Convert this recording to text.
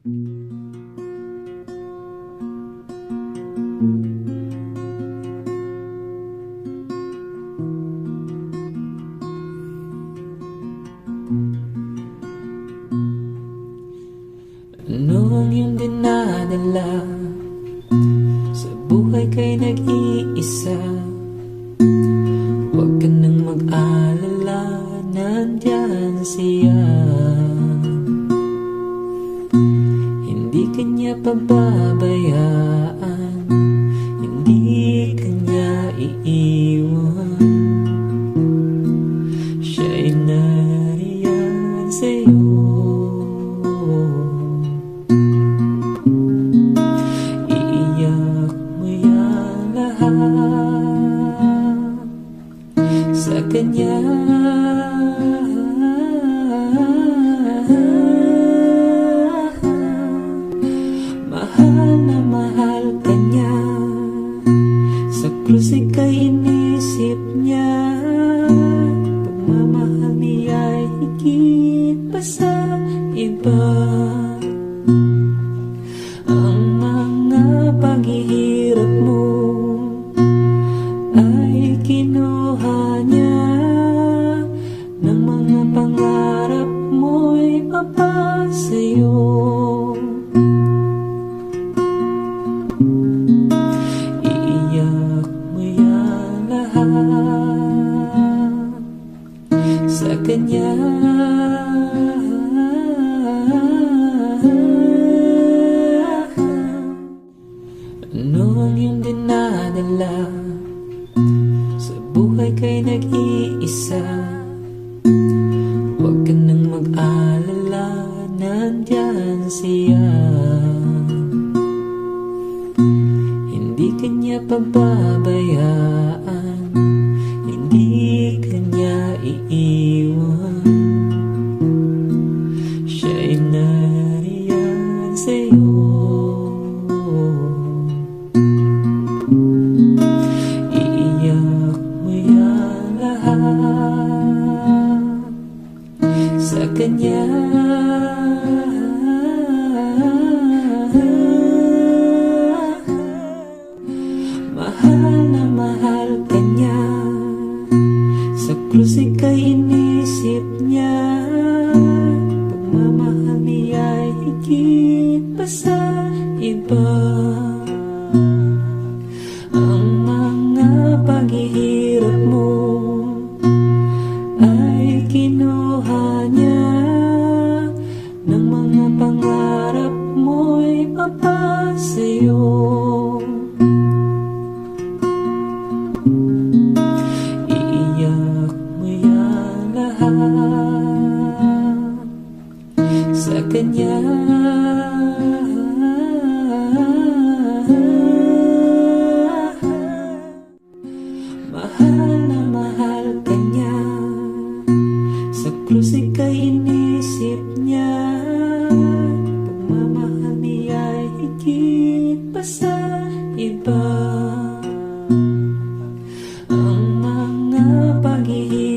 Ano ang iyong dinadala? Sa buhay ka'y nag-iisa. Huwag ka nang mag-alala, nandyan siya. Hindi ka niya pababayaan, hindi ka niya iiwan. Siya'y nariyan sa'yo. Iiyak mo yan lahat sa kanya. Mahal na mahal ka niya, sa krus ika'y inisip niya. Pagmamahal niya'y higit pa sa iba. Ang mga paghihirap mo ay kinuha niya, ng mga pangarap mo'y papasa'yo. Iiyak mo yan lahat sa kanya. Ano ang iyong dinadala? Sa buhay ka'y nag-iisa. Huwag ka nang mag-alala, nandyan siya. Hindi ka niya pababayaan, hindi ka niya iiwan. Siya'y nariyan sa'yo. Iiyak mo yan lahat sa kanya. Mahal na mahal ka niya, sa krus ika'y inisip niya. Pagmamahal niya'y higit pa sa iba. Ang mga paghihirap mo ay kinuha niya, ng mga pangarap mo'y papasa'yo. Iiyak mo yan lahat sa kanya. Mahal na mahal ka niya, sa krus ika'y inisip niya. Pagmamahal niya'y higit pa sa iba. Ang mga paghihirap